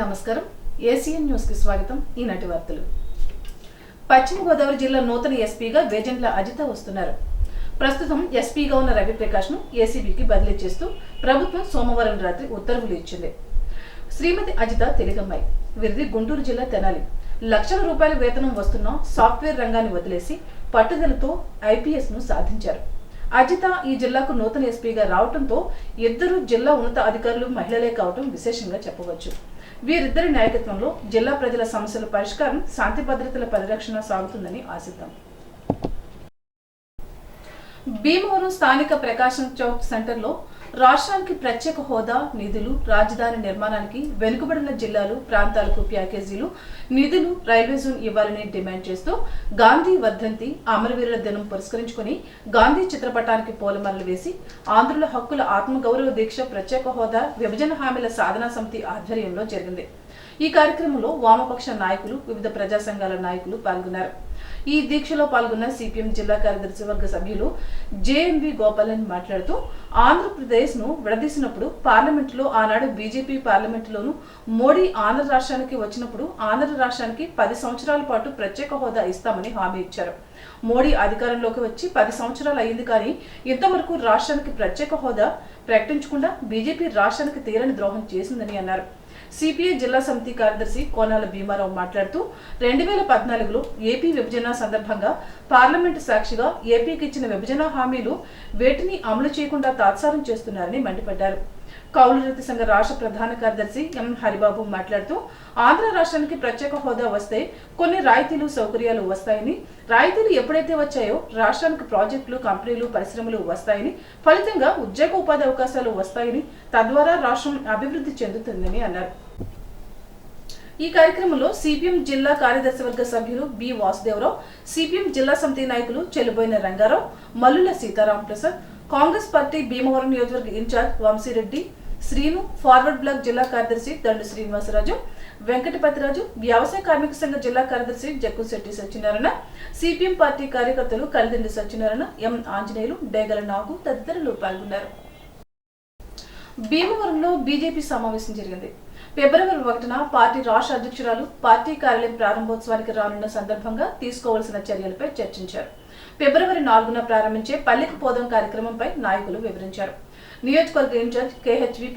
నమస్కారం. ACN news కి స్వాగతం. ఈనాటి వార్తలు. పశ్చిమ గోదావరి జిల్లా నూతన ఎస్పీగా వేజెంట్ల అజిత వస్తున్నారు. ప్రస్తుతం ఎస్పీగా ఉన్న రవిప్రకాష్ ను ఏసీబీకి బదిలీ చేస్తూ ప్రభుత్వం సోమవారం రాత్రి ఉత్తర్వులు ఇచ్చింది. శ్రీమతి అజిత తెలుగమ్మాయి. వీరిది గుంటూరు జిల్లా తెనాలి. లక్షల రూపాయల వేతనం వస్తున్న సాఫ్ట్వేర్ రంగాన్ని వదిలేసి పట్టుదలతో ఐపీఎస్ ను సాధించారు. అజిత ఈ జిల్లాకు నూతన ఎస్పీగా రావడంతో ఇద్దరు జిల్లా ఉన్నత అధికారులు మహిళలే కావడం విశేషంగా చెప్పవచ్చు. వీరిద్దరి నాయకత్వంలో జిల్లా ప్రజల సమస్యల పరిష్కారం, శాంతి భద్రతల పరిరక్షణ సాగుతుందని ఆశిద్దాం. భీమవరం స్థానిక ప్రకాశం చౌక్ సెంటర్లో రాష్ట్రానికి ప్రత్యేక హోదా, నిధులు, రాజధాని నిర్మాణానికి వెనుకబడిన జిల్లాలు, ప్రాంతాలకు ప్యాకేజీలు, నిధులు, రైల్వే జోన్ ఇవ్వాలని డిమాండ్ చేస్తూ గాంధీ వర్ధంతి, అమరవీరుల దినం పురస్కరించుకుని గాంధీ చిత్రపటానికి పూలమాలలు వేసి ఆంధ్రుల హక్కుల ఆత్మగౌరవ దీక్ష ప్రత్యేక హోదా, విభజన హామీల సాధనా సమితి ఆధ్వర్యంలో జరిగింది. ఈ కార్యక్రమంలో వామపక్ష నాయకులు, వివిధ ప్రజా సంఘాల నాయకులు పాల్గొన్నారు. ఈ దీక్షలో పాల్గొన్న సిపిఎం జిల్లా కార్యదర్శి వర్గ సభ్యులు జేఎంవి గోపాలన్ మాట్లాడుతూ ఆంధ్రప్రదేశ్ ను విడదీసినప్పుడు పార్లమెంటులో ఆనాడు బీజేపీ పార్లమెంటులోను మోడీ ఆంధ్ర రాష్ట్రానికి వచ్చినప్పుడు ఆంధ్ర రాష్ట్రానికి 10 సంవత్సరాల పాటు ప్రత్యేక హోదా ఇస్తామని హామీ ఇచ్చారు. మోడీ అధికారంలోకి వచ్చి 10 సంవత్సరాలు అయింది, కానీ ఇంతవరకు రాష్ట్రానికి ప్రత్యేక హోదా ప్రకటించకుండా బీజేపీ రాష్ట్రానికి తీరని ద్రోహం చేసిందని అన్నారు. సిపిఐ జిల్లా సమితి కార్యదర్శి కోనాల భీమారావు మాట్లాడుతూ 2014లో ఏపీ విభజన సందర్భంగా పార్లమెంటు సాక్షిగా ఏపీకి ఇచ్చిన విభజన హామీలు వేటిని అమలు చేయకుండా తాత్సారం చేస్తున్నారని మండిపడ్డారు. కౌలు రైతు సంఘ రాష్ట్ర ప్రధాన కార్యదర్శి ఎం హరిబాబు మాట్లాడుతూ ఆంధ్ర రాష్ట్రానికి ప్రత్యేక హోదా వస్తే కొన్ని రాయితీలు, సౌకర్యాలు వస్తాయని, రాయితీలు ఎప్పుడైతే వచ్చాయో రాష్ట్రానికి ప్రాజెక్టులు, కంపెనీలు, పరిశ్రమలు వస్తాయని, ఫలితంగా ఉద్యోగ ఉపాధి అవకాశాలు వస్తాయని, తద్వారా రాష్ట్రం అభివృద్ధి చెందుతుందని అన్నారు. ఈ కార్యక్రమంలో సిపిఎం జిల్లా కార్యదర్శి వర్గ సభ్యులు బి వాసుదేవరావు, సిపిఎం జిల్లా సమితి నాయకులు చెలుబోయిన రంగారావు, మల్లుల సీతారాం ప్రసాద్, కాంగ్రెస్ పార్టీ భీమవరం నియోజకవర్గ ఇన్ఛార్జ్ వంశీరెడ్డి, శ్రీను, ఫార్వర్డ్ బ్లాక్ జిల్లా కార్యదర్శి దండు శ్రీనివాసరాజు, వెంకటపతిరాజు, వ్యవసాయ కార్మిక సంఘ జిల్లా కార్యదర్శి జక్కుశెట్టి సత్యనారాయణ, సిపిఎం పార్టీ కార్యకర్తలు కలిదిండి సత్యనారాయణ, ఎం ఆంజనేయులు, డేగల నాగు తదితరులు పాల్గొన్నారు. భీమవరంలో బీజేపీ సమావేశం జరిగింది. ఫిబ్రవరి 1న పార్టీ రాష్ట్ర అధ్యక్షురాలు పార్టీ కార్యాలయం ప్రారంభోత్సవానికి రానున్న సందర్భంగా తీసుకోవాల్సిన చర్యలపై చర్చించారు. ఫిబ్రవరి 4న ప్రారంభించే పల్లెకు పోదాం కార్యక్రమంపై నాయకులు వివరించారు. నియోజకవర్గ ఇన్ఛార్జ్ కేహెచ్వి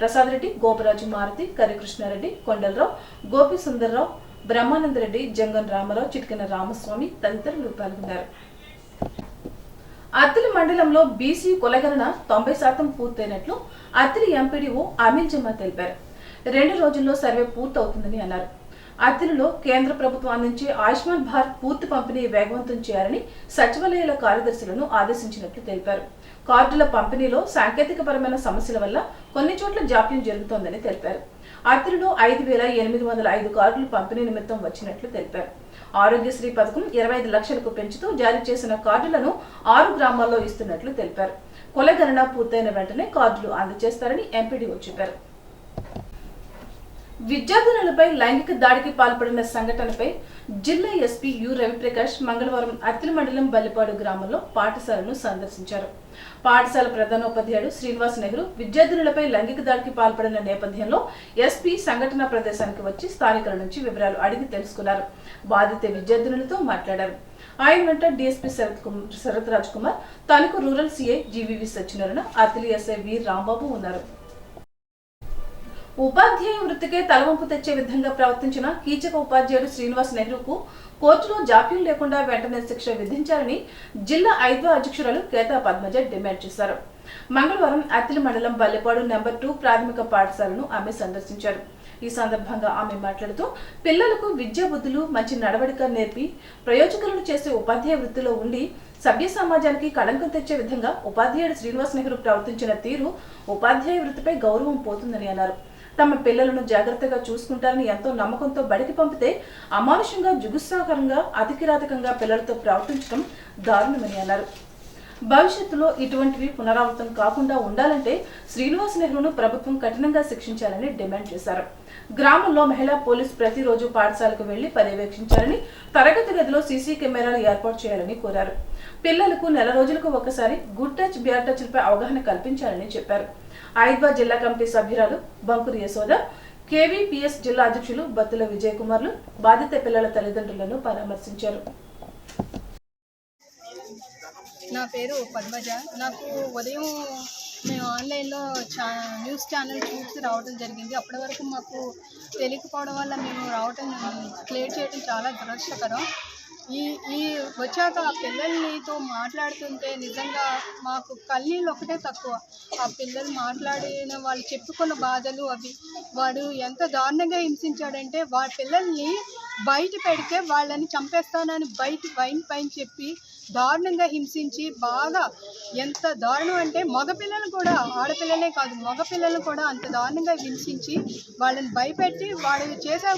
ప్రసాద్ రెడ్డి, గోపరాజు మారుతి, కరికృష్ణారెడ్డి, కొండలరావు, గోపి సుందర్రావు, బ్రహ్మానందరెడ్డి, జంగన్ రామారావు, చిట్కిన రామస్వామి తదితరులు పాల్గొన్నారు. అత్తిలి మండలంలో బీసీ కులగణన 90% పూర్తయినట్లు అత్తిలి ఎంపీడీఓ అమిల్ జమా తెలిపారు. 2 రోజుల్లో సర్వే పూర్తవుతుందని అన్నారు. అత్తిలిలో కేంద్ర ప్రభుత్వం అందించే ఆయుష్మాన్ భారత్ పూర్తి పంపిణీ వేగవంతం చేయాలని సచివాలయాల కార్యదర్శులను ఆదేశించినట్లు తెలిపారు. కార్డుల పంపిణీలో సాంకేతికపరమైన సమస్యల వల్ల కొన్ని చోట్ల జాప్యం జరుగుతోందని తెలిపారు. అత్తిలిలో 5,805 కార్డులు పంపిణీ నిమిత్తం వచ్చినట్లు తెలిపారు. ఆరోగ్యశ్రీ పథకం 25 లక్షలకు పెంచుతూ జారీ చేసిన కార్డులను 6 గ్రామాల్లో ఇస్తున్నట్లు తెలిపారు. కులగణన పూర్తయిన వెంటనే కార్డులు అందజేస్తారని ఎంపీడీఓ చెప్పారు. విద్యార్థినులపై లైంగిక దాడికి పాల్పడిన సంఘటనపై జిల్లా ఎస్పీ యు రవిప్రకాష్ మంగళవారం అత్తిలి మండలం బల్లిపాడు గ్రామంలో పాఠశాలను సందర్శించారు. పాఠశాల ప్రధానోపాధ్యాయుడు శ్రీనివాస్ నెహ్రూ విద్యార్థినులపై లైంగిక దాడికి పాల్పడిన నేపథ్యంలో ఎస్పీ సంఘటన ప్రదేశానికి వచ్చి స్థానికుల నుంచి వివరాలు అడిగి తెలుసుకున్నారు. బాధిత విద్యార్థినులతో మాట్లాడారు. ఆయన వెంట DSP Sarath Raj Kumar, Tanuku rural CI GVV Satyanarayana, Attili SI V Rambabu ఉన్నారు. ఉపాధ్యాయ వృత్తికే తలవంపు తెచ్చే విధంగా ప్రవర్తించిన కీచక ఉపాధ్యాయుడు శ్రీనివాస్ నెహ్రూకు కోర్టులో జాప్యం లేకుండా వెంటనే శిక్ష విధించాలని జిల్లా 5వ అధ్యక్షురాలు కేతా పద్మజ డిమాండ్ చేశారు. మంగళవారం అత్తిలి మండలం బల్లెపాడు నెంబర్ 2 ప్రాథమిక పాఠశాలను ఆమె సందర్శించారు. ఈ సందర్భంగా ఆమె మాట్లాడుతూ పిల్లలకు విద్యా బుద్ధులు, మంచి నడవడిక నేర్పి ప్రయోజకులను చేసే ఉపాధ్యాయ వృత్తిలో ఉండి సభ్య సమాజానికి కళంకం తెచ్చే విధంగా ఉపాధ్యాయుడు శ్రీనివాస్ నెహ్రూ ప్రవర్తించిన తీరు ఉపాధ్యాయ వృత్తిపై గౌరవం పోతుందని అన్నారు. తమ పిల్లలను జాగ్రత్తగా చూసుకుంటారని ఎంతో నమ్మకంతో బడికి పంపితే అమానుషంగా, జుగుత్సాకరంగా, అతి కిరాతకంగా పిల్లలతో ప్రవర్తించడం దారుణమని అన్నారు. భవిష్యత్తులో ఇటువంటివి పునరావృతం కాకుండా ఉండాలంటే శ్రీనివాస్ నెహ్రూను ప్రభుత్వం కఠినంగా శిక్షించాలని డిమాండ్ చేశారు. గ్రామంలో మహిళా పోలీస్ ప్రతిరోజు పాఠశాలకు వెళ్లి పర్యవేక్షించాలని, తరగతి గదిలో సీసీ కెమెరాలు ఏర్పాటు చేయాలని కోరారు. పిల్లలకు నెల రోజులకు ఒకసారి గుడ్ టచ్, బ్యాడ్ టచ్లపై అవగాహన కల్పించాలని చెప్పారు. ఐద్వా జిల్లా కమిటీ సభ్యురాలు బంకురి యశోద, కేవీపీఎస్ జిల్లా అధ్యక్షులు బత్తుల విజయ్ కుమార్లు బాధిత పిల్లల తల్లిదండ్రులను పరామర్శించారు. నా పేరు పద్మజ. నాకు ఉదయం మేము ఆన్లైన్లో న్యూస్ ఛానల్ చూసి రావడం జరిగింది. అప్పటి వరకు మాకు తెలియకపోవడం వల్ల మేము రావటం క్లియర్ చేయడం చాలా దురదృష్టకరం. ఈ వచ్చాక ఆ పిల్లలతో మాట్లాడుతుంటే నిజంగా మాకు కన్నీళ్ళు ఒకటే తక్కువ. ఆ పిల్లలు మాట్లాడిన వాళ్ళు చెప్పుకున్న బాధలు అవి వాడు ఎంత దారుణంగా హింసించాడంటే వాళ్ళ పిల్లల్ని బయట పెడితే వాళ్ళని చంపేస్తానని బయట పైన చెప్పి దారుణంగా హింసించి బాగా ఎంత దారుణం అంటే మగపిల్లలు కూడా, ఆడపిల్లలే కాదు మగపిల్లలు కూడా అంత దారుణంగా హింసించి వాళ్ళని భయపెట్టి వాళ్ళు చేసే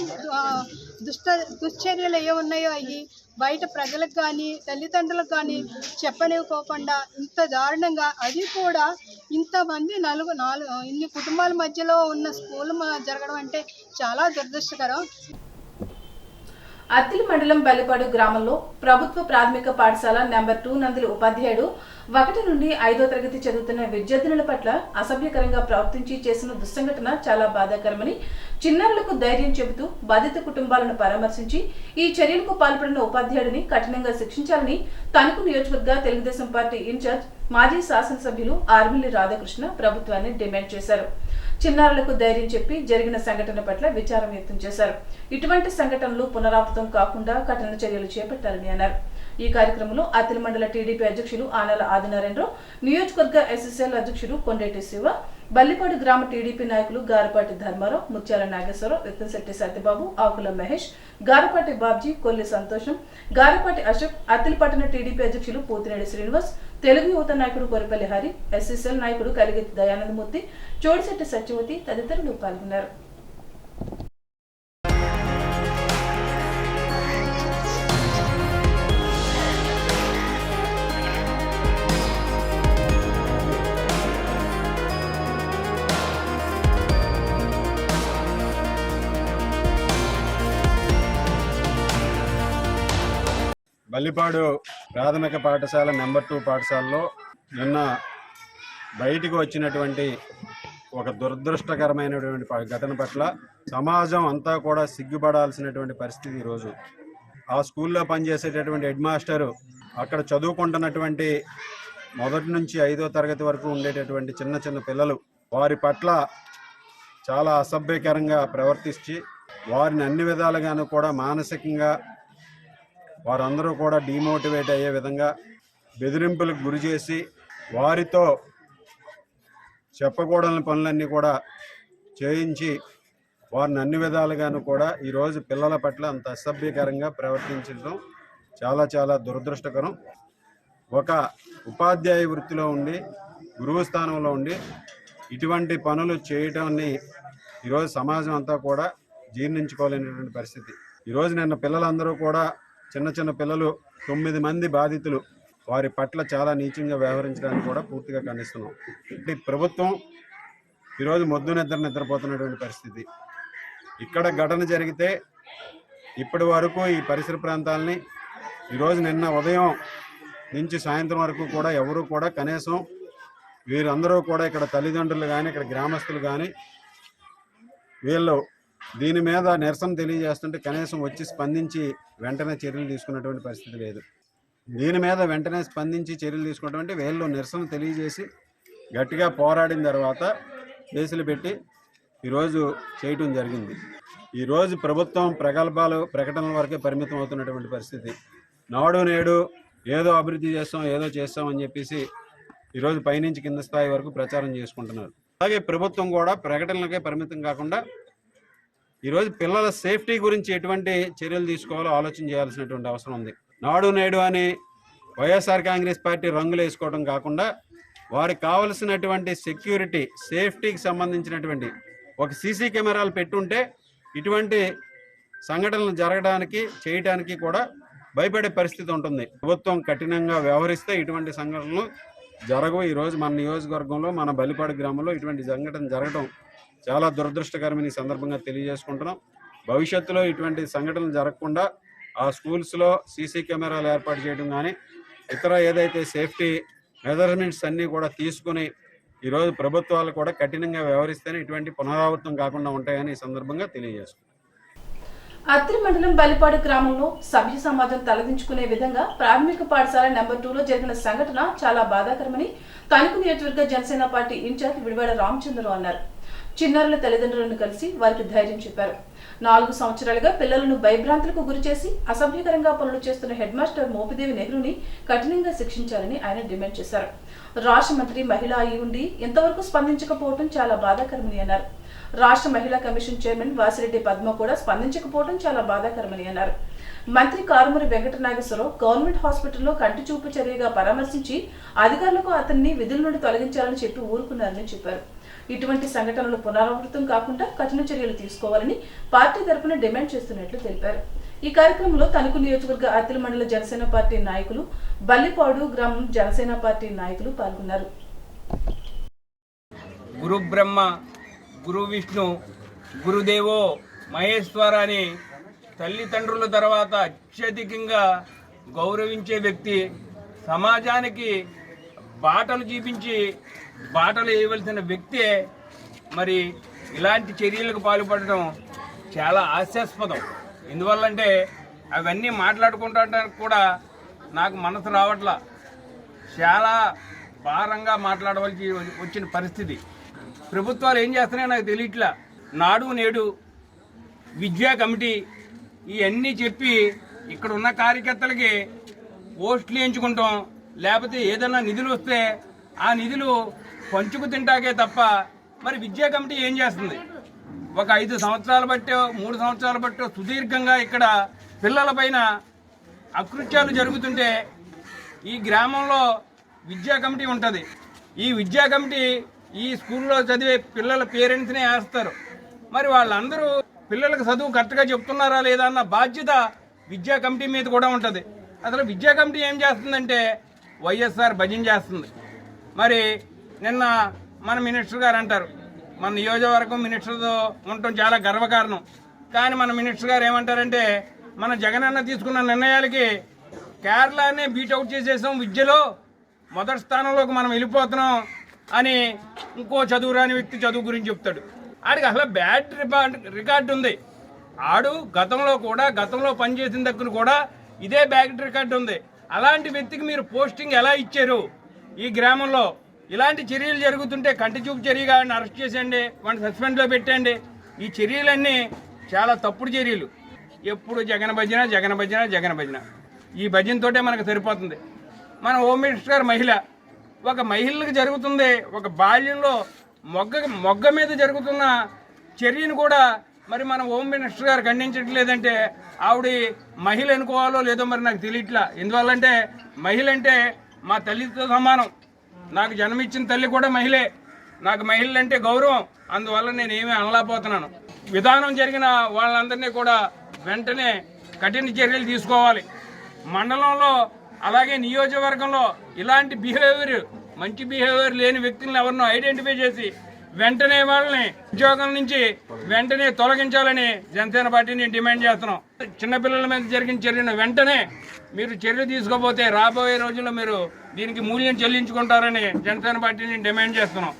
దుశ్చర్యలు ఏ ఉన్నాయో అవి బయట ప్రజలకు కానీ తల్లిదండ్రులకు కానీ చెప్పనివ్వకోకుండా ఇంత దారుణంగా, అది కూడా ఇంతమంది ఇన్ని కుటుంబాల మధ్యలో ఉన్న స్కూల్ జరగడం అంటే చాలా దురదృష్టకరం. అత్తిలి మండలం బల్లిపాడు గ్రామంలో ప్రభుత్వ ప్రాథమిక పాఠశాల నెంబర్ 2 నందుల ఉపాధ్యాయుడు 1 నుండి 5వ తరగతి చదువుతున్న విద్యార్థినుల పట్ల అసభ్యకరంగా ప్రవర్తించి చేసిన దుస్సంఘటన చాలా బాధాకరమని, చిన్నారులకు ధైర్యం చెబుతూ బాధిత కుటుంబాలను పరామర్శించి ఈ చర్యలకు పాల్పడిన ఉపాధ్యాయుడిని కఠినంగా శిక్షించాలని తణుకు నియోజకవర్గ తెలుగుదేశం పార్టీ ఇన్ఛార్జ్ మాజీ శాసనసభ్యులు ఆర్మిల్లి రాధాకృష్ణ ప్రభుత్వాన్ని డిమాండ్ చేశారు. చిన్నారులకు ధైర్యం చెప్పి జరిగిన సంఘటన పట్ల విచారం వ్యక్తం చేశారు. ఇటువంటి సంఘటనలు పునరావృతం కాకుండా కఠిన చర్యలు చేపట్టాలని అన్నారు. ఈ కార్యక్రమంలో అత్తిలి మండల టీడీపీ అధ్యక్షులు ఆనాల ఆదినారాయణరావు, నియోజకవర్గ ఎస్ఎస్ఎల్ అధ్యక్షుడు కొండేటి శివ, బల్లిపాడు గ్రామ టీడీపీ నాయకులు గారపాటి ధర్మారావు, ముత్యాల నాగేశ్వరరావు, విత్తనశెట్టి సత్యబాబు, ఆకుల మహేష్, గారపాటి బాబ్జీ, కొల్లి సంతోషం, గారపాటి అశోక్, అత్తిలి పట్టణ టీడీపీ అధ్యక్షులు పోతినేడి శ్రీనివాస్, తెలుగు యువత నాయకుడు కొరపల్లి హరి, ఎస్ఎస్ఎల్ నాయకుడు కలిగెత్తి దయానందమూర్తి, చోడిశెట్టి సత్యవతి తదితరులు పాల్గొన్నారు. బల్లిపాడు ప్రాథమిక పాఠశాల నెంబర్ 2 పాఠశాలలో నిన్న బయటికి వచ్చినటువంటి ఒక దురదృష్టకరమైనటువంటి ఘటన పట్ల సమాజం అంతా కూడా సిగ్గుపడాల్సినటువంటి పరిస్థితి ఈరోజు. ఆ స్కూల్లో పనిచేసేటటువంటి హెడ్ మాస్టరు అక్కడ చదువుకుంటున్నటువంటి 1 నుంచి 5వ తరగతి వరకు ఉండేటటువంటి చిన్న చిన్న పిల్లలు వారి పట్ల చాలా అసభ్యకరంగా ప్రవర్తించి వారిని అన్ని విధాలుగాను కూడా మానసికంగా వారందరూ కూడా డిమోటివేట్ అయ్యే విధంగా బెదిరింపులకు గురి చేసి వారితో చెప్పకూడని పనులన్నీ కూడా చేయించి వారిని అన్ని విధాలుగాను కూడా ఈరోజు పిల్లల పట్ల అంత అసభ్యకరంగా ప్రవర్తించడం చాలా చాలా దురదృష్టకరం. ఒక ఉపాధ్యాయ వృత్తిలో ఉండి గురువు స్థానంలో ఉండి ఇటువంటి పనులు చేయటాన్ని ఈరోజు సమాజం అంతా కూడా జీర్ణించుకోలేనటువంటి పరిస్థితి. ఈరోజు నిన్న పిల్లలందరూ కూడా చిన్న చిన్న పిల్లలు 9 మంది బాధితులు వారి పట్ల చాలా నీచంగా వ్యవహరించడానికి కూడా పూర్తిగా ఖండిస్తున్నాం. ప్రభుత్వం ఈరోజు మొద్దు నిద్రపోతున్నటువంటి పరిస్థితి. ఇక్కడ ఘటన జరిగితే ఇప్పటి వరకు ఈ పరిసర ప్రాంతాలని ఈరోజు నిన్న ఉదయం నుంచి సాయంత్రం వరకు కూడా ఎవరు కూడా కనీసం వీరందరూ కూడా ఇక్కడ తల్లిదండ్రులు కానీ ఇక్కడ గ్రామస్తులు కానీ వీళ్ళు దీని మీద నిరసన తెలియజేస్తుంటే కనీసం వచ్చి స్పందించి వెంటనే చర్యలు తీసుకున్నటువంటి పరిస్థితి లేదు. దీని మీద వెంటనే స్పందించి చర్యలు తీసుకున్నటువంటి వీళ్ళు నిరసన తెలియజేసి గట్టిగా పోరాడిన తర్వాత కేసులు పెట్టి ఈరోజు చేయటం జరిగింది. ఈరోజు ప్రభుత్వం ప్రకటనల వరకే పరిమితం అవుతున్నటువంటి పరిస్థితి. నాడు నేడు ఏదో అభివృద్ధి చేస్తాం ఏదో చేస్తామని చెప్పేసి ఈరోజు పైనుంచి కింద స్థాయి వరకు ప్రచారం చేసుకుంటున్నారు. అలాగే ప్రభుత్వం కూడా ప్రకటనలకే పరిమితం కాకుండా ఈరోజు పిల్లల సేఫ్టీ గురించి ఎటువంటి చర్యలు తీసుకోవాలో ఆలోచన చేయాల్సినటువంటి అవసరం ఉంది. నాడు నేడు అని వైఎస్ఆర్ కాంగ్రెస్ పార్టీ రంగులు వేసుకోవడం కాకుండా వారికి కావలసినటువంటి సెక్యూరిటీ సేఫ్టీకి సంబంధించినటువంటి ఒక సీసీ కెమెరాలు పెట్టుంటే ఇటువంటి సంఘటనలు జరగడానికి చేయడానికి కూడా భయపడే పరిస్థితి ఉంటుంది. ప్రభుత్వం కఠినంగా వ్యవహరిస్తే ఇటువంటి సంఘటనలు జరగవు. ఈరోజు మన నియోజకవర్గంలో మన బల్లిపాడు గ్రామంలో ఇటువంటి సంఘటన జరగడం చాలా దురదృష్టకరమైన ఈ సందర్భంగా తెలియజేసుకుంటున్నాం. భవిష్యత్తులో ఇటువంటి సంఘటనలు జరగకుండా ఆ స్కూల్స్లో సీసీ కెమెరాలు ఏర్పాటు చేయడం కానీ ఇతర ఏదైతే సేఫ్టీ మెజర్మెంట్స్ అన్నీ కూడా తీసుకుని ఈరోజు ప్రభుత్వాలు కూడా కఠినంగా వ్యవహరిస్తేనే ఇటువంటి పునరావృతం కాకుండా ఉంటాయని ఈ సందర్భంగా తెలియజేస్తున్నాను. అత్తిరి మండలం బలిపాడు గ్రామంలో సభ్య సమాజం తలదించుకునే విధంగా ప్రాథమిక పాఠశాల నెంబర్ 2లో జరిగిన సంఘటన చాలా బాధాకరమని తణుకు నియోజకవర్గ జనసేన పార్టీ ఇన్ఛార్జ్ విడివాడ రామచంద్రరావు అన్నారు. చిన్నారుల తల్లిదండ్రులను కలిసి వారికి ధైర్యం చెప్పారు. 4 సంవత్సరాలుగా పిల్లలను భయభ్రాంతులకు గురిచేసి అసభ్యకరంగా పనులు చేస్తున్న హెడ్ మాస్టర్ మోపిదేవి నెహ్రూని కఠినంగా శిక్షించాలని ఆయన డిమాండ్ చేశారు. రాష్ట్ర మంత్రి మహిళ అయి ఉండి ఇంతవరకు స్పందించకపోవడం చాలా బాధాకరమని అన్నారు. రాష్ట్ర మహిళా కమిషన్ చైర్మన్ వాసిరెడ్డి పద్మ కూడా స్పందించకపోవడం చాలా బాధాకరమని అన్నారు. మంత్రి కారుమూరి వెంకట నాగేశ్వరరావు గవర్నమెంట్ హాస్పిటల్లో కంటి చూపు చర్యగా పరామర్శించి అధికారులకు అతన్ని విధుల నుండి తొలగించాలని చెప్పి ఊరుకున్నారని చెప్పారు. ఇటువంటి సంఘటనలు పునరావృతం కాకుండా కఠిన చర్యలు తీసుకోవాలని పార్టీ తరపున డిమాండ్ చేస్తున్నట్లు తెలిపారు. ఈ కార్యక్రమంలో తణుకు నియోజకవర్గ అత్తిలి మండల జనసేన పార్టీ నాయకులు, బల్లిపాడు గ్రామం జనసేన పార్టీ నాయకులు పాల్గొన్నారు. గురు బ్రహ్మ, గురు విష్ణు, గురుదేవో మహేశ్వర అని తల్లిదండ్రుల తర్వాత అత్యధికంగా గౌరవించే వ్యక్తి, సమాజానికి బాటలు చూపించి బాటలు వేయవలసిన వ్యక్తే మరి ఇలాంటి చర్యలకు పాల్పడడం చాలా హాస్యాస్పదం. ఎందువల్లంటే అవన్నీ మాట్లాడుకుంటానికి కూడా నాకు మనసు రావట్లా. చాలా భారంగా మాట్లాడవలసి వచ్చిన పరిస్థితి. ప్రభుత్వాలు ఏం చేస్తున్నాయో నాకు తెలియట్లా. నాడు నేడు, విద్యా కమిటీ ఇవన్నీ చెప్పి ఇక్కడ ఉన్న కార్యకర్తలకి పోస్టులు వేయించుకుంటాం, లేకపోతే ఏదైనా నిధులు వస్తే ఆ నిధులు పంచుకు తింటాకే తప్ప మరి విద్యా కమిటీ ఏం చేస్తుంది? ఒక 5 సంవత్సరాలు బట్టో 3 సంవత్సరాలు బట్టో సుదీర్ఘంగా ఇక్కడ పిల్లల పైన అకృత్యాలు జరుగుతుంటే ఈ గ్రామంలో విద్యా కమిటీ ఉంటుంది. ఈ విద్యా కమిటీ ఈ స్కూల్లో చదివే పిల్లల పేరెంట్స్నే వేస్తారు. మరి వాళ్ళందరూ పిల్లలకు చదువు కరెక్ట్గా చెప్తున్నారా లేదా అన్న బాధ్యత విద్యా కమిటీ మీద కూడా ఉంటుంది. అసలు విద్యా కమిటీ ఏం చేస్తుందంటే వైఎస్ఆర్ భజన చేస్తుంది. మరి నిన్న మన మినిస్టర్ గారు అంటారు, మన నియోజకవర్గం మినిస్టర్తో ఉండటం చాలా గర్వకారణం. కానీ మన మినిస్టర్ గారు ఏమంటారంటే, మన జగనన్న తీసుకున్న నిర్ణయాలకి కేరళనే బీట్అవుట్ చేసేసాం, విద్యలో మొదటి స్థానంలోకి మనం వెళ్ళిపోతున్నాం అని ఇంకో చదువురాని వ్యక్తి చదువు గురించి చెప్తాడు. ఆడికి అసలు బ్యాడ్ రికార్డు ఉంది. ఆడు గతంలో పనిచేసిన దగ్గర కూడా ఇదే బ్యాడ్ రికార్డు ఉంది. అలాంటి వ్యక్తికి మీరు పోస్టింగ్ ఎలా ఇచ్చారు? ఈ గ్రామంలో ఇలాంటి చర్యలు జరుగుతుంటే కంటి చూపు చర్యగా అరెస్ట్ చేసేయండి, వాడిని సస్పెండ్లో పెట్టండి. ఈ చర్యలన్నీ చాలా తప్పుడు చర్యలు. ఎప్పుడు జగన్ భజన ఈ భజనతోటే మనకు సరిపోతుంది. మన హోమ్ మినిస్టర్ గారు మహిళ, ఒక మహిళలకు జరుగుతుంది ఒక బాల్యంలో మొగ్గ మీద జరుగుతున్న చర్యను కూడా మరి మన హోమ్ మినిస్టర్ గారు ఖండించట్లేదంటే ఆవిడ మహిళ అనుకోవాలో లేదో మరి నాకు తెలియట్లా. ఎందువల్లంటే మహిళ అంటే మా తల్లితో సమానం. నాకు జన్మించిన తల్లి కూడా మహిళే. నాకు మహిళలంటే గౌరవం. అందువల్ల నేను ఏమీ అనలేకపోతున్నాను. విధానం జరిగిన వాళ్ళందరినీ కూడా వెంటనే కఠిన చర్యలు తీసుకోవాలి. మండలంలో అలాగే నియోజకవర్గంలో ఇలాంటి మంచి బిహేవియర్ లేని వ్యక్తులను ఎవరినో ఐడెంటిఫై చేసి వెంటనే వాళ్ళని ఉద్యోగం నుంచి వెంటనే తొలగించాలని జనసేన పార్టీని డిమాండ్ చేస్తున్నాం. చిన్నపిల్లల మీద జరిగిన చర్యను వెంటనే మీరు చర్య తీసుకోకపోతే రాబోయే రోజుల్లో మీరు దీనికి మూల్యం చెల్లించుకుంటారని జనసేన పార్టీని డిమాండ్ చేస్తున్నాం.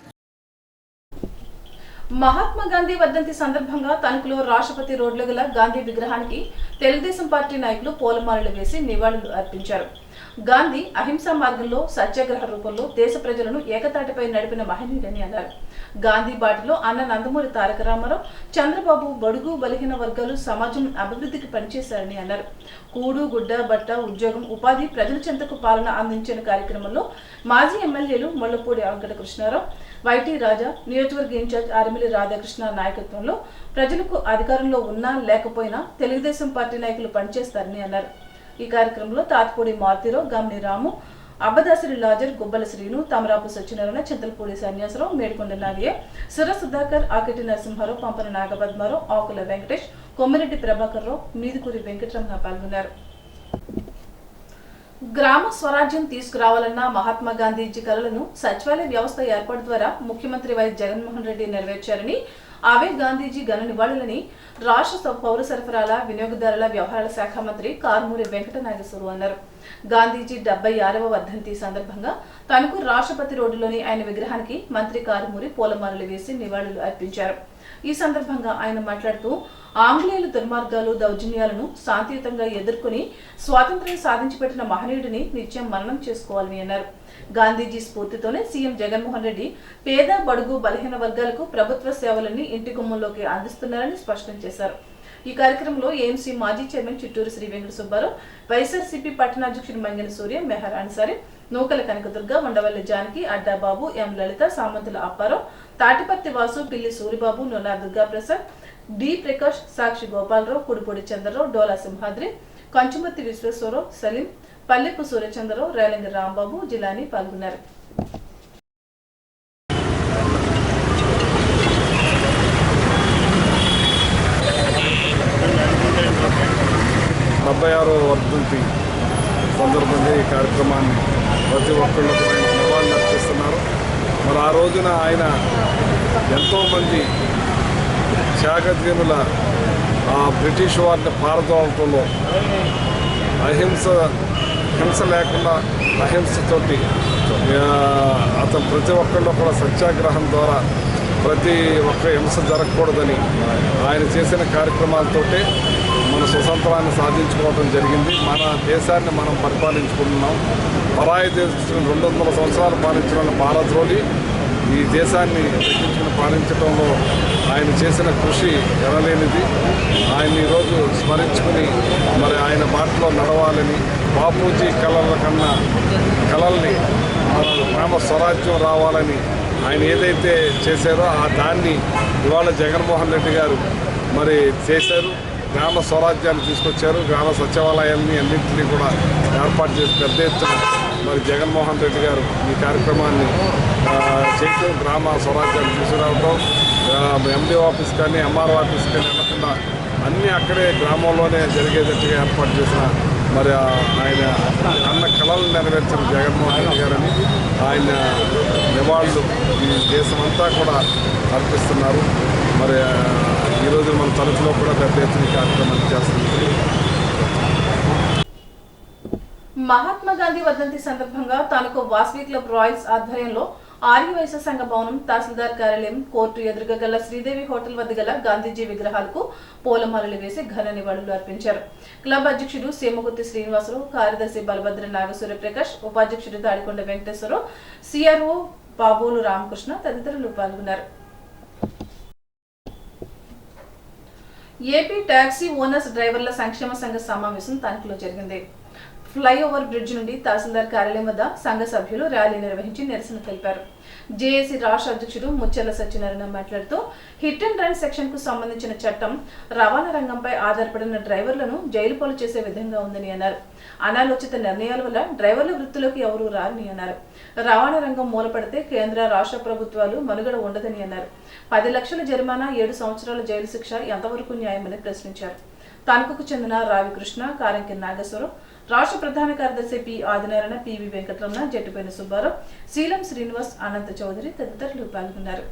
మహాత్మా గాంధీ వర్ధంతి సందర్భంగా తణుకులో రాష్ట్రపతి రోడ్లో గల గాంధీ విగ్రహానికి తెలుగుదేశం పార్టీ నాయకులు పూలమాలలు వేసి నివాళులు అర్పించారు. గాంధీ అహింసా మార్గంలో సత్యాగ్రహ రూపంలో దేశ ప్రజలను ఏకతాటిపై నడిపిన మహనీయుడని అన్నారు. గాంధీ బాటలో అన్న నందమూరి తారక రామారావు, చంద్రబాబు బడుగు బలహీన వర్గాలు సమాజం అభివృద్ధికి పనిచేశారని అన్నారు. కూడు గుడ్డ బట్ట ఉద్యోగం ఉపాధి ప్రజల చెంతకు పాలన అందించిన కార్యక్రమంలో మాజీ ఎమ్మెల్యేలు ముళ్లపూడి వెంకట కృష్ణారావు, వైటీ రాజా, నియోజకవర్గ ఇన్ఛార్జ్ ఆర్మిలి రాధాకృష్ణ నాయకత్వంలో ప్రజలకు అధికారంలో ఉన్నా లేకపోయినా తెలుగుదేశం పార్టీ నాయకులు పనిచేస్తారని అన్నారు. ఈ కార్యక్రమంలో తాత్పూడి మారుతిరావు, గమ్ని రాము, అబ్బదాసరి లాజర్, గుబ్బల శ్రీను, తమరాపు సత్యనారాయణ, చింతలపూడి సన్యాసరావు, మేడికొండ నాగయ్య, సుర సుధాకర్, ఆకెటి నరసింహారావు, పంపన నాగపద్మారావు, ఆకుల వెంకటేష్, కొమ్మిరెడ్డి ప్రభాకర్ రావు, మీదుకూరి వెంకటరమణ పాల్గొన్నారు. గ్రామ స్వరాజ్యం తీసుకురావాలన్న మహాత్మా గాంధీజీ కలలను సచివాలయ వ్యవస్థ ఏర్పాటు ద్వారా ముఖ్యమంత్రి వైఎస్ జగన్మోహన్ రెడ్డి నెరవేర్చారని అవే గాంధీజీ ఘన నివాళులని రాష్ట్ర పౌర సరఫరాల వినియోగదారుల వ్యవహారాల శాఖ మంత్రి కారుమూరి వెంకట నాగేశ్వరరావు అన్నారు. గాంధీజీ 76వ వర్ధంతి సందర్భంగా తణుకు రాష్ట్రపతి రోడ్డులోని ఆయన విగ్రహానికి మంత్రి కారుమూరి పూలమాలలు వేసి నివాళులు అర్పించారు. ఈ సందర్భంగా ఆయన మాట్లాడుతూ ఆంగ్లేయుల దుర్మార్గాలు దౌర్జన్యాలను శాంతియుతంగా ఎదుర్కొని స్వాతంత్ర్యం సాధించి పెట్టిన మహనీయుడిని నిత్యం మననం చేసుకోవాలని అన్నారు. గాంధీజీ స్ఫూర్తితోనే సీఎం జగన్మోహన్ రెడ్డి పేద బడుగు బలహీన వర్గాలకు ప్రభుత్వ సేవలన్నీ ఇంటి గుమ్మంలోకి అందిస్తున్నారని స్పష్టం చేశారు. ఈ కార్యక్రమంలో ఏఎంసీ మాజీ చైర్మన్ చిట్టూరు శ్రీ వెంకట సుబ్బారావు, వైఎస్ఆర్సీపీ పట్టణాధ్యక్షుడు మంగెన సూర్య, మెహర్ అన్సారి, నూకల కనకదుర్గ, ఉండవల్లి జానకి, అడ్డాబాబు, ఎం లలిత, సామంతుల అప్పారావు, తాటిపర్తి వాసు, పిల్లి సూరిబాబు, నొన్నా దుర్గాప్రసాద్, డి ప్రకాష్, సాక్షి గోపాలరావు, కుడిపూడి చంద్రరావు, డోలా సింహాద్రి, కంచుమర్తి విశ్వేశ్వరరావు, సలీం, పల్లెపు సూర్యచంద్రరావు, రేలంగి రాంబాబు, జిలాని పాల్గొన్నారు. 76వ వర్ధంతి సందర్భంగా ఈ కార్యక్రమాన్ని ప్రతి ఒక్కళ్ళకు నివాళులు అర్పిస్తున్నారు. మరి ఆ రోజున ఆయన ఎంతోమంది త్యాగజనుల బ్రిటిష్ వారిని పారదోలటంలో హింస లేకుండా అహింసతోటి అతను ప్రతి ఒక్కళ్ళు కూడా సత్యాగ్రహం ద్వారా ప్రతి ఒక్క హింస జరగకూడదని ఆయన చేసిన కార్యక్రమాలతోటే మన స్వతంత్రాన్ని సాధించుకోవడం జరిగింది. మన దేశాన్ని మనం పరిపాలించుకుంటున్నాం. పరాయి దేశం 200 సంవత్సరాలు పాలించిన భారత్లోని ఈ దేశాన్ని దక్కించుకుని పాలించడంలో ఆయన చేసిన కృషి ఎనలేనిది. ఆయన ఈరోజు స్మరించుకుని మరి ఆయన బాటలో నడవాలని, బాపూజీ కళల కన్నా కళల్ని మన గ్రామ స్వరాజ్యం రావాలని ఆయన ఏదైతే చేశారో దాన్ని ఇవాళ జగన్మోహన్ రెడ్డి గారు మరి చేశారు. గ్రామ స్వరాజ్యాన్ని తీసుకొచ్చారు. గ్రామ సచివాలయాలని అన్నింటినీ కూడా ఏర్పాటు చేసి పెద్ద ఎత్తున మరి జగన్మోహన్ రెడ్డి గారు ఈ కార్యక్రమాన్ని చేయటం, గ్రామ స్వరాజ్యాన్ని తీసుకురావటం, ఎండిఓ ఆఫీస్ కానీ ఎంఆర్ఓ ఆఫీస్ కానీ వెళ్లకుండా అన్నీ అక్కడే గ్రామంలోనే జరిగేటట్టుగా ఏర్పాటు చేసిన మరి ఆయన అన్న కళలు నెరవేర్చిన జగన్మోహన్ రెడ్డి గారని ఆయన నివాళులు ఈ దేశమంతా కూడా అర్పిస్తున్నారు. మరి ఈరోజు మన తరఫులో కూడా పెద్ద ఎత్తున కార్యక్రమాన్ని చేస్తున్నారు. మహాత్మా గాంధీ వర్ధంతి సందర్భంగా తణుకు వాసవి క్లబ్ రాయల్స్ ఆధ్వర్యంలో ఆర్యవైశ్య సంఘ భవనం, తహసీల్దార్ కార్యాలయం, కోర్టు ఎదురుగా గల శ్రీదేవి హోటల్ వద్ద గల గాంధీజీ విగ్రహాలకు పూలమాలలు వేసి ఘన నివాళులు అర్పించారు. క్లబ్ అధ్యక్షుడు సీమగుర్తి శ్రీనివాసరావు, కార్యదర్శి బలభద్ర నాగసూర్య ప్రకాష్, ఉపాధ్యక్షుడు తాడికొండ వెంకటేశ్వరరావు, సిఆర్ఓ బాబోలు రామకృష్ణ తదితరులు పాల్గొన్నారు. ఏపీ టాక్సీ ఓనర్స్ డ్రైవర్ల సంక్షేమ సంఘ సమావేశం తణుకులో జరిగింది. ఫ్లైఓవర్ బ్రిడ్జ్ నుండి తహసీల్దార్ కార్యాలయం వద్ద సంఘ సభ్యులు ర్యాలీ నిర్వహించి నిరసన తెలిపారు. జేఏసీ రాష్ట్ర అధ్యక్షుడు ముచ్చెర్ల సత్యనారాయణ మాట్లాడుతూ హిట్ అండ్ రన్ సెక్షన్ కు సంబంధించిన చట్టం రవాణా రంగంపై ఆధారపడిన డ్రైవర్లను జైలు పాలు చేసే విధంగా ఉందని అన్నారు. అనాలోచిత నిర్ణయాల వల్ల డ్రైవర్ల వృత్తిలోకి ఎవరూ రారని అన్నారు. రవాణా రంగం మూలపడితే కేంద్ర రాష్ట్ర ప్రభుత్వాలు మనుగడ ఉండదని అన్నారు. 10 లక్షల జరిమానా, 7 సంవత్సరాల జైలు శిక్ష ఎంతవరకు న్యాయమని ప్రశ్నించారు. తణుకుకు చెందిన రావికృష్ణ, కారంకి నాగేశ్వరరావు, రాష్ట్ర ప్రధాన కార్యదర్శి పి ఆదినారాయణ, పివి వెంకటరమణ, జట్టుపైన సుబ్బారావు, శ్రీలం శ్రీనివాస్, అనంత చౌదరి తదితరులు పాల్గొన్నారు.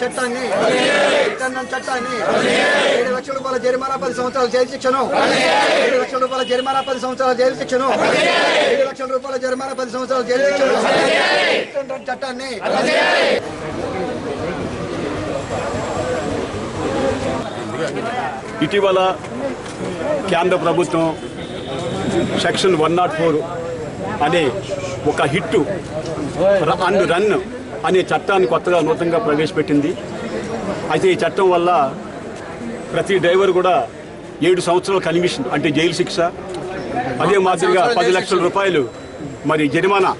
చట్టాన్ని 7 లక్షల రూపాయల జరిమానా 10 సంవత్సరాల జైలు శిక్షను 7 లక్షల రూపాయల జరిమానా 10 సంవత్సరాల జైలు శిక్షను 7 లక్షల రూపాయల జరిమానా 10 సంవత్సరాల జైలు శిక్షను చట్టాన్ని ఇటీవల కేంద్ర ప్రభుత్వం సెక్షన్ 104 అనే ఒక హిట్టు అండ్ రన్ అనే చట్టాన్ని కొత్తగా నూతనంగా ప్రవేశపెట్టింది. అయితే ఈ చట్టం వల్ల ప్రతి డ్రైవర్ కూడా 7 సంవత్సరాల కన్విషన్ అంటే జైలు శిక్ష, అదే మాదిరిగా 10 లక్షల రూపాయలు మరి జరిమానా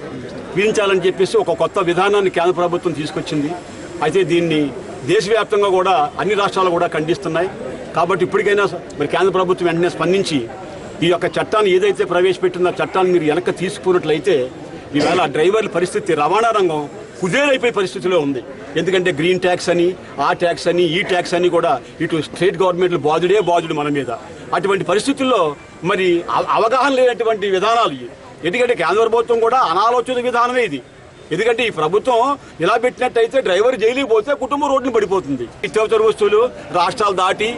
విధించాలని చెప్పేసి ఒక కొత్త విధానాన్ని కేంద్ర ప్రభుత్వం తీసుకొచ్చింది. అయితే దీన్ని దేశవ్యాప్తంగా కూడా అన్ని రాష్ట్రాలు కూడా ఖండిస్తున్నాయి. కాబట్టి ఇప్పటికైనా మరి కేంద్ర ప్రభుత్వం వెంటనే స్పందించి ఈ యొక్క చట్టాన్ని ఏదైతే ప్రవేశపెట్టిందో చట్టాన్ని మీరు వెనక్కి తీసుకున్నట్లయితే ఈవేళ డ్రైవర్ల పరిస్థితి రవాణా రంగం కుదేలైపోయే పరిస్థితిలో ఉంది. ఎందుకంటే గ్రీన్ ట్యాక్స్ అని, ఆ ట్యాక్స్ అని, ఈ ట్యాక్స్ అని కూడా ఇటు స్టేట్ గవర్నమెంట్లు బాధుడు మన మీద. అటువంటి పరిస్థితుల్లో మరి అవగాహన లేనటువంటి విధానాలు ఇవి. ఎందుకంటే కేంద్ర ప్రభుత్వం కూడా అనాలోచిత విధానమే ఇది. ఎందుకంటే ఈ ప్రభుత్వం ఇలా పెట్టినట్టయితే డ్రైవర్ జైలుకి పోతే కుటుంబం రోడ్డుని పడిపోతుంది. నిత్యావసర వస్తువులు రాష్ట్రాలు దాటి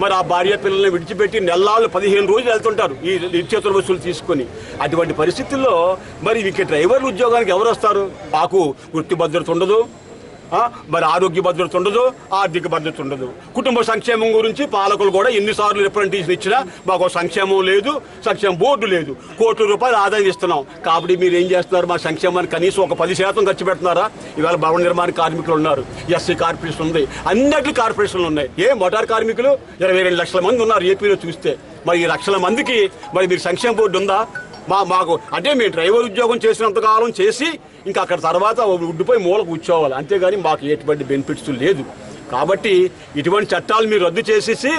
మరి ఆ భార్య పిల్లల్ని విడిచిపెట్టి నెలలు 15 రోజులు వెళ్తుంటారు ఈ నిత్యావసర వస్తువులు తీసుకొని. అటువంటి పరిస్థితుల్లో మరి ఇక డ్రైవర్ల ఉద్యోగానికి ఎవరు వస్తారు? మాకు వృత్తి భద్రత ఉండదు, మరి ఆరోగ్య భద్రత ఉండదు, ఆర్థిక భద్రత ఉండదు. కుటుంబ సంక్షేమం గురించి పాలకులు కూడా ఎన్నిసార్లు రిప్రజెంటేషన్ ఇచ్చినా మాకు సంక్షేమం లేదు, సంక్షేమ బోర్డు లేదు, కోట్ల రూపాయలు ఆదాయం ఇస్తున్నాం. కాబట్టి మీరు ఏం చేస్తున్నారు? మా సంక్షేమానికి కనీసం ఒక 10% ఖర్చు పెడుతున్నారా? ఇవాళ భవన నిర్మాణ కార్మికులు ఉన్నారు, ఎస్సీ కార్పొరేషన్ ఉంది, అన్నిటి కార్పొరేషన్లు ఉన్నాయి. మోటార్ కార్మికులు 22 లక్షల మంది ఉన్నారు ఏపీలో చూస్తే. మరి ఈ లక్షల మందికి మరి మీరు సంక్షేమ బోర్డు ఉందా? మాకు అంటే మేము డ్రైవర్ ఉద్యోగం చేసినంతకాలం చేసి ఇంకా అక్కడ తర్వాత ఉడ్డిపోయి మూల కూర్చోవాలి, అంతేగాని మాకు ఎటువంటి బెనిఫిట్స్ లేదు. కాబట్టి ఇటువంటి చట్టాలు మీరు రద్దు చేసేసి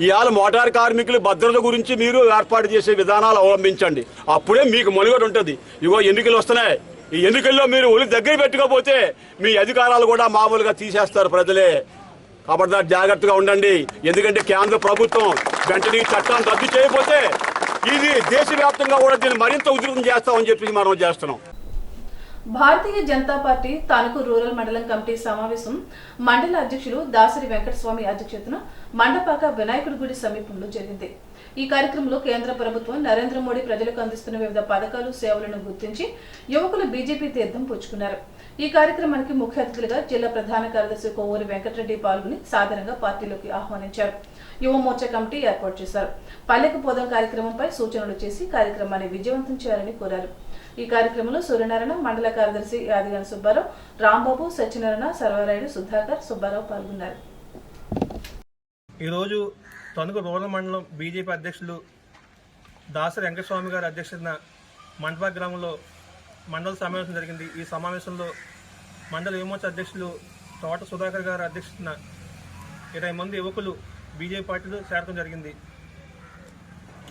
ఇవాళ మోటార్ కార్మికుల భద్రత గురించి మీరు ఏర్పాటు చేసే విధానాలు అవలంబించండి. అప్పుడే మీకు మనుగడ ఉంటుంది. ఇగో ఎన్నికలు వస్తున్నాయి, ఈ ఎన్నికల్లో మీరు ఒళ్ళు దగ్గర పెట్టుకోకపోతే మీ అధికారాలు కూడా మామూలుగా తీసేస్తారు ప్రజలే. కాబట్టి జాగ్రత్తగా ఉండండి. ఎందుకంటే కేంద్ర ప్రభుత్వం వెంటనే చట్టాన్ని రద్దు చేయకపోతే ఇది దేశవ్యాప్తంగా కూడా దీన్ని మరింత ఉధృతం చేస్తామని చెప్పి మనం చేస్తున్నాం. భారతీయ జనతా పార్టీ తణుకు రూరల్ మండలం కమిటీ సమావేశం మండల అధ్యక్షులు దాసరి వెంకటస్వామి అధ్యక్షతన మండపాక వినాయకుడి గుడి సమీపంలో జరిగింది. ఈ కార్యక్రమంలో కేంద్ర ప్రభుత్వం నరేంద్ర మోడీ ప్రజలకు అందిస్తున్న వివిధ పథకాలు, సేవలను గుర్తించి యువకులు బీజేపీ తీర్థం పుచ్చుకున్నారు. ఈ కార్యక్రమానికి ముఖ్య అతిథులుగా జిల్లా ప్రధాన కార్యదర్శి కొవ్వూరి వెంకటరెడ్డి పాల్గొని సాధారణంగా పార్టీలోకి ఆహ్వానించారు. యువ మోర్చా కమిటీ ఏర్పాటు చేశారు. పల్లెకు పోదాం కార్యక్రమంపై సూచనలు చేసి కార్యక్రమాన్ని విజయవంతం చేయాలని కోరారు. ఈ కార్యక్రమంలో సూర్యనారాయణ, మండల కార్యదర్శి యాదిగాని సుబ్బారావు, రాంబాబు, సత్యనారాయణ, సర్వారాయుడు, సుధాకర్, సుబ్బారావు పాల్గొన్నారు. ఈరోజు తణుకు రూరల్ మండలం బీజేపీ అధ్యక్షులు దాసరి వెంకటస్వామి గారి అధ్యక్షతన మండపా గ్రామంలో మండల సమావేశం జరిగింది. ఈ సమావేశంలో మండల యువమోర్చా అధ్యక్షులు తోట సుధాకర్ గారి అధ్యక్షతన 20 మంది యువకులు బీజేపీ పార్టీలో చేరడం జరిగింది.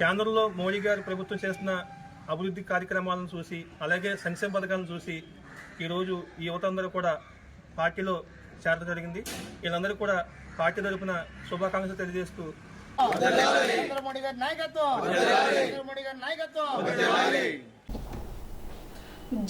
కేంద్రంలో మోడీ గారి ప్రభుత్వం చేస్తున్న అభివృద్ధి కార్యక్రమాలను చూసి, అలాగే సంక్షేమ పథకాలను చూసి ఈరోజు ఈ యువత అందరూ కూడా పార్టీలో చేరడం జరిగింది. వీళ్ళందరూ కూడా పార్టీ తరఫున శుభాకాంక్షలు తెలియజేస్తూ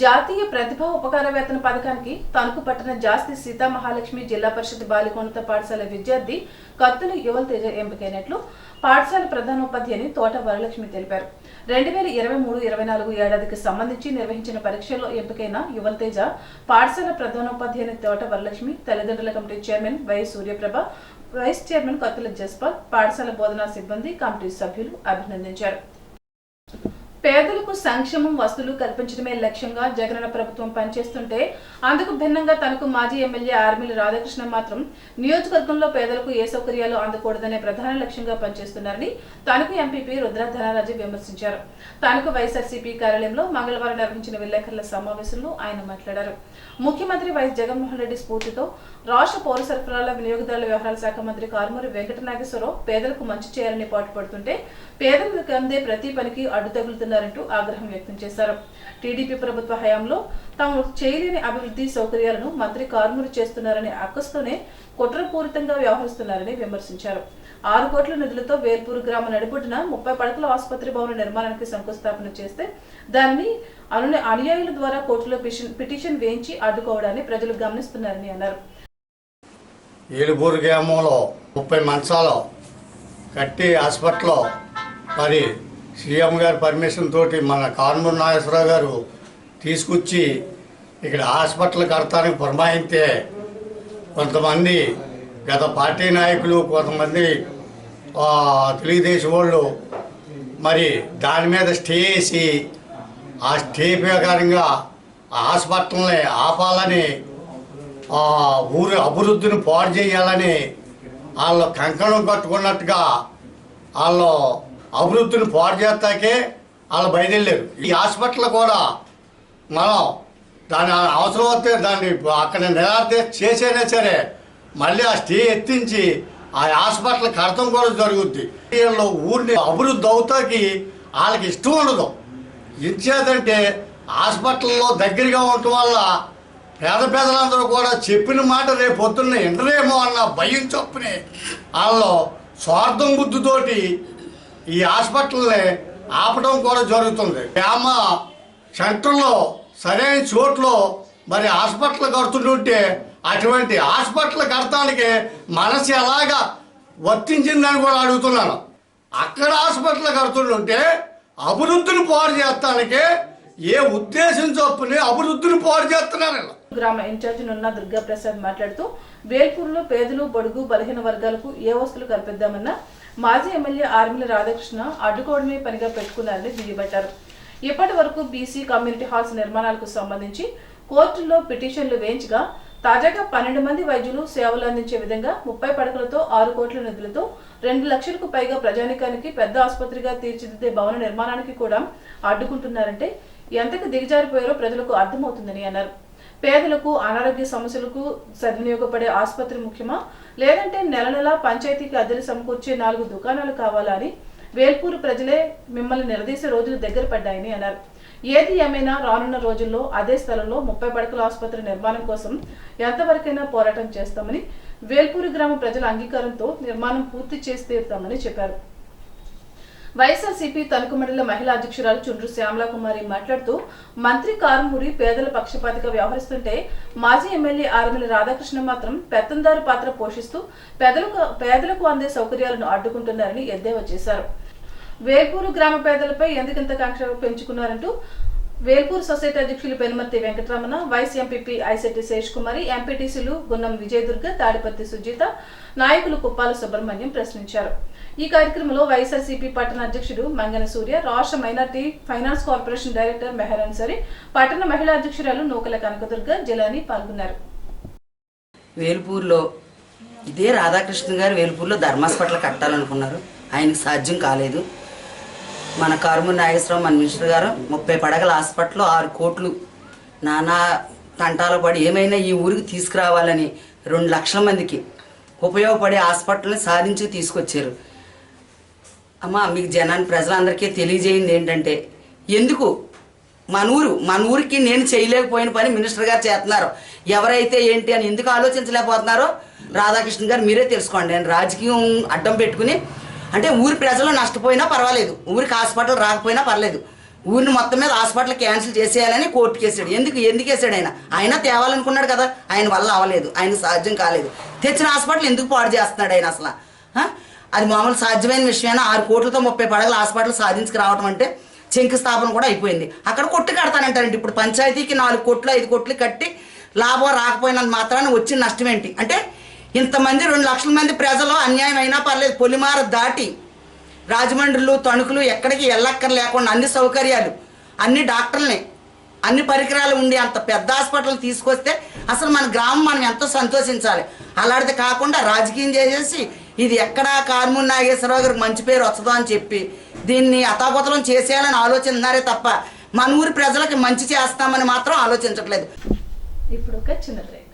జాతీయ ప్రతిభా ఉపకార వేతన పథకానికి తణుకు పట్టణ జాస్తి సీతామహాలక్ష్మి జిల్లా పరిషత్ బాలికోన్నత పాఠశాల విద్యార్థి కత్తుల యువల్ తేజ ఎంపికైనట్లు పాఠశాల ప్రధానోపాధ్యాయుని తోట వరలక్ష్మి తెలిపారు. 2023-24 ఏడాదికి సంబంధించి నిర్వహించిన పరీక్షల్లో ఎంపికైన యువల్ తేజ పాఠశాల ప్రధానోపాధ్యాయుని తోట వరలక్ష్మి, తల్లిదండ్రుల committee chairman Y Suryaprabha, vice chairman Kattula Jaspal, పాఠశాల బోధనా సిబ్బంది, కమిటీ సభ్యులు అభినందించారు. పేదలకు సంక్షేమం, వస్తువులు కల్పించడమే లక్ష్యంగా జగనన్న ప్రభుత్వం పనిచేస్తుంటే అందుకు భిన్నంగా తనకు మాజీ ఎమ్మెల్యే ఆర్మిల రాధాకృష్ణ మాత్రం నియోజకవర్గంలో పేదలకు ఏ సౌకర్యాలు అందకూడదనే ప్రధాన లక్ష్యంగా పనిచేస్తున్నారని తణుకు ఎంపీపీ రుద్ర ధనరాజు విమర్శించారు. తణుకు వైఎస్ఆర్సీపీ కార్యాలయంలో మంగళవారం నిర్వహించిన విలేకరుల సమావేశంలో ఆయన మాట్లాడారు. ముఖ్యమంత్రి వైఎస్ జగన్మోహన్ రెడ్డి స్ఫూర్తితో రాష్ట్ర పౌర సరఫరాల వినియోగదారుల వ్యవహారాల శాఖ మంత్రి కారుమూరి వెంకట నాగేశ్వరరావు పేదలకు మంచి చేయాలని పాటుపడుతుంటే పేదలకు అందే ప్రతి పనికి అడ్డు తగులుతున్నారంటూ ఆగ్రహం వ్యక్తం చేశారు. టీడీపీ ప్రభుత్వ హయాంలో తాము చేయలేని అభివృద్ధి సౌకర్యాలను మంత్రి కారుమూరి చేస్తున్నారనే అక్కస్తోనే కుట్రపూరితంగా వ్యవహరిస్తున్నారని విమర్శించారు. 6 కోట్ల నిధులతో వేల్పూరు గ్రామ నడిబొడ్డున 30 పడకల ఆసుపత్రి భవన నిర్మాణానికి శంకుస్థాపన చేస్తే దానిని అనుయాయుల ద్వారా కోర్టులో పిటిషన్ వేయించి అడ్డుకోవడాన్ని ప్రజలు గమనిస్తున్నారని అన్నారు. ఏలుబూరు గ్రామంలో 30 మంచాలు కట్టి హాస్పిటల్లో మరి సీఎం గారి పర్మిషన్ తోటి మన కారుమూరి నాగేశ్వరరావు గారు తీసుకొచ్చి ఇక్కడ హాస్పిటల్ కడతానికి పురమాయిస్తే కొంతమంది గత పార్టీ నాయకులు కొంతమంది తెలుగుదేశం వాళ్ళు మరి దాని మీద స్టే వేసి ఆ స్టే ప్రకారంగా ఆ హాస్పిటల్ని ఆపాలని ఊరు అభివృద్ధిని పాడు చేయాలని వాళ్ళు కంకణం కట్టుకున్నట్టుగా వాళ్ళు అభివృద్ధిని పాడు చేస్తాకే వాళ్ళు బయలుదేరారు. ఈ హాస్పిటల్ కూడా మనం దాని అవసరం వస్తే దాన్ని అక్కడ నిరాదీక్ష చేసేనా సరే మళ్ళీ ఆ స్టే ఎత్తించి ఆ హాస్పిటల్ కడతం కూడా జరుగుద్ది. వీళ్ళు ఊరిని అభివృద్ధి అవుతాకి వాళ్ళకి ఇష్టం ఉండదు. ఎంచేతంటే హాస్పిటల్లో దగ్గరగా ఉండటం వల్ల పేదలందరూ కూడా చెప్పిన మాట రేపు పొద్దున్న ఎండరేమో అన్న భయం చొప్పుని వాళ్ళు స్వార్థం బుద్ధితోటి ఈ హాస్పిటల్ని ఆపడం కూడా జరుగుతుంది. గ్రామ సెంటర్లో సరైన చోట్లో మరి హాస్పిటల్ కడుతుంటే అటువంటి హాస్పిటల్ కడతానికి మనసు ఎలాగా వర్తించిందని కూడా అడుగుతున్నాను. అక్కడ హాస్పిటల్ కడుతుంటే అభివృద్ధిని పాడు చేస్తానికి ఏ ఉద్దేశం చొప్పుని అభివృద్ధిని పాడు చేస్తున్నారు. గ్రామ ఇన్ఛార్జి నున్న దుర్గాప్రసాద్ మాట్లాడుతూ వేల్పూరులో పేదలు బడుగు బలహీన వర్గాలకు ఏ వస్తువులు కల్పిద్దామన్నా మాజీ ఎమ్మెల్యే ఆర్మిల రాధాకృష్ణ అడ్డుకోవడమే పనిగా పెట్టుకున్నారని దుయ్యబట్టారు. ఇప్పటి వరకు బీసీ కమ్యూనిటీ హాల్స్ నిర్మాణాలకు సంబంధించి కోర్టుల్లో పిటిషన్లు వేయించగా తాజాగా 12 మంది వైద్యులు సేవలు అందించే విధంగా 30 పడకలతో 6 కోట్ల నిధులతో 2 లక్షలకు పైగా ప్రజానికానికి పెద్ద ఆసుపత్రిగా తీర్చిదిద్దే భవన నిర్మాణానికి కూడా అడ్డుకుంటున్నారంటే ఎంతకు దిగజారిపోయారో ప్రజలకు అర్థమవుతుందని అన్నారు. పేదలకు అనారోగ్య సమస్యలకు సద్వినియోగపడే ఆసుపత్రి ముఖ్యమా, లేదంటే నెల నెలా పంచాయతీకి అద్దెలు సమకూర్చే 4 దుకాణాలు కావాలా అని వేల్పూరు ప్రజలే మిమ్మల్ని నిలదీసే రోజులు దగ్గర పడ్డాయని అన్నారు. ఏది ఏమైనా రానున్న రోజుల్లో అదే స్థలంలో 30 పడకల ఆసుపత్రి నిర్మాణం కోసం ఎంతవరకైనా పోరాటం చేస్తామని, వేల్పూరు గ్రామ ప్రజల అంగీకారంతో నిర్మాణం పూర్తి చేసి తీరుతామని చెప్పారు. వైఎస్ఆర్సీపీ తణుకు మండల మహిళా అధ్యక్షురాలు చుండ్రు శ్యామలాకుమారి మాట్లాడుతూ మంత్రి కారుమూరి పేదల పక్షపాతిగా వ్యవహరిస్తుంటే మాజీ ఎమ్మెల్యే ఆర్మిల రాధాకృష్ణ మాత్రం పెత్తందారు పాత్ర పోషిస్తూ పేదలకు అందే సౌకర్యాలను అడ్డుకుంటున్నారని ఎద్దేవా చేశారు. వేల్పూరు గ్రామ పేదలపై ఎందుకింత కాంక్ష పెంచుకున్నారంటూ వేల్పూరు సొసైటీ అధ్యక్షులు పెనుమర్తి వెంకటరమణ, వైస్ ఎంపీపీ ఐశెట్టి శేష్ కుమారి, ఎంపీటీసీలు గున్నం విజయదుర్గ, తాడిపత్రి సుజిత, నాయకులు కుప్పాల సుబ్రహ్మణ్యం ప్రశ్నించారు. ఈ కార్యక్రమంలో వైఎస్ఆర్సీపీ పట్టణ అధ్యక్షుడు మంగన సూర్య, రాష్ట్ర minority finance corporation director Mehar Ansari, పట్టణ మహిళా అధ్యక్షురాలు నూకల కనకదుర్గ, జిలాని పాల్గొన్నారు. వేల్పూరులో ఇదే రాధాకృష్ణ గారు వేల్పూరులో ధర్మాస్పట్ల కట్టాలనుకున్నారు. ఆయనకు సాధ్యం కాలేదు. మన కారుమూరి నాగేశ్వరరావు మన మినిస్టర్ గారు 30 పడగల హాస్పిటల్ 6 కోట్లు నానా తంటాలో పడి ఏమైనా ఈ ఊరికి తీసుకురావాలని 2 లక్షల మందికి ఉపయోగపడే హాస్పిటల్ని సాధించి తీసుకొచ్చారు. అమ్మ మీకు జనాన్ని ప్రజలందరికీ తెలియజేయింది ఏంటంటే, ఎందుకు మన ఊరికి నేను చేయలేకపోయిన పని మినిస్టర్ గారు చేస్తున్నారు, ఎవరైతే ఏంటి అని ఎందుకు ఆలోచించలేకపోతున్నారో రాధాకృష్ణ గారు మీరే తెలుసుకోండి. నేను రాజకీయం అడ్డం పెట్టుకుని అంటే ఊరి ప్రజలు నష్టపోయినా పర్వాలేదు, ఊరికి హాస్పిటల్ రాకపోయినా పర్లేదు, ఊరిని మొత్తం మీద హాస్పిటల్ క్యాన్సిల్ చేసేయాలని కోర్టుకి వేసాడు. ఎందుకు వేసాడు? ఆయన తేవాలనుకున్నాడు కదా, ఆయన వల్ల అవ్వలేదు, ఆయనకు సాధ్యం కాలేదు. తెచ్చిన హాస్పిటల్ ఎందుకు పాడు చేస్తున్నాడు ఆయన అసలు? అది మామూలు సాధ్యమైన విషయమైనా 6 కోట్లతో 30 పడగల హాస్పిటల్ సాధించుకు రావడం అంటే శంకుస్థాపన కూడా అయిపోయింది. అక్కడ కొట్టు కడతానంటారండి. ఇప్పుడు పంచాయతీకి 4 కోట్లు 5 కోట్లు కట్టి లాభం రాకపోయినంత మాత్రాన వచ్చిన నష్టం ఏంటి అంటే, ఇంతమంది 2 లక్షల మంది ప్రజలు అన్యాయం అయినా పర్లేదు, పొలిమార దాటి రాజమండ్రులు తణుకులు ఎక్కడికి వెళ్ళక్కర్ లేకుండా అన్ని సౌకర్యాలు, అన్ని డాక్టర్లని, అన్ని పరికరాలు ఉండి అంత పెద్ద హాస్పిటల్ తీసుకొస్తే అసలు మన గ్రామం మనం ఎంతో సంతోషించాలి. అలాంటిది కాకుండా రాజకీయం చేసేసి ఇది ఎక్కడా కారుమూరి నాగేశ్వరరావు గారికి మంచి పేరు వస్తుందో అని చెప్పి దీన్ని అతాపతలం చేసేయాలని ఆలోచిస్తున్నారే తప్ప మన ఊరి ప్రజలకి మంచి చేస్తామని మాత్రం ఆలోచించట్లేదు. ఇప్పుడు ఒక చిన్న బ్రేక్.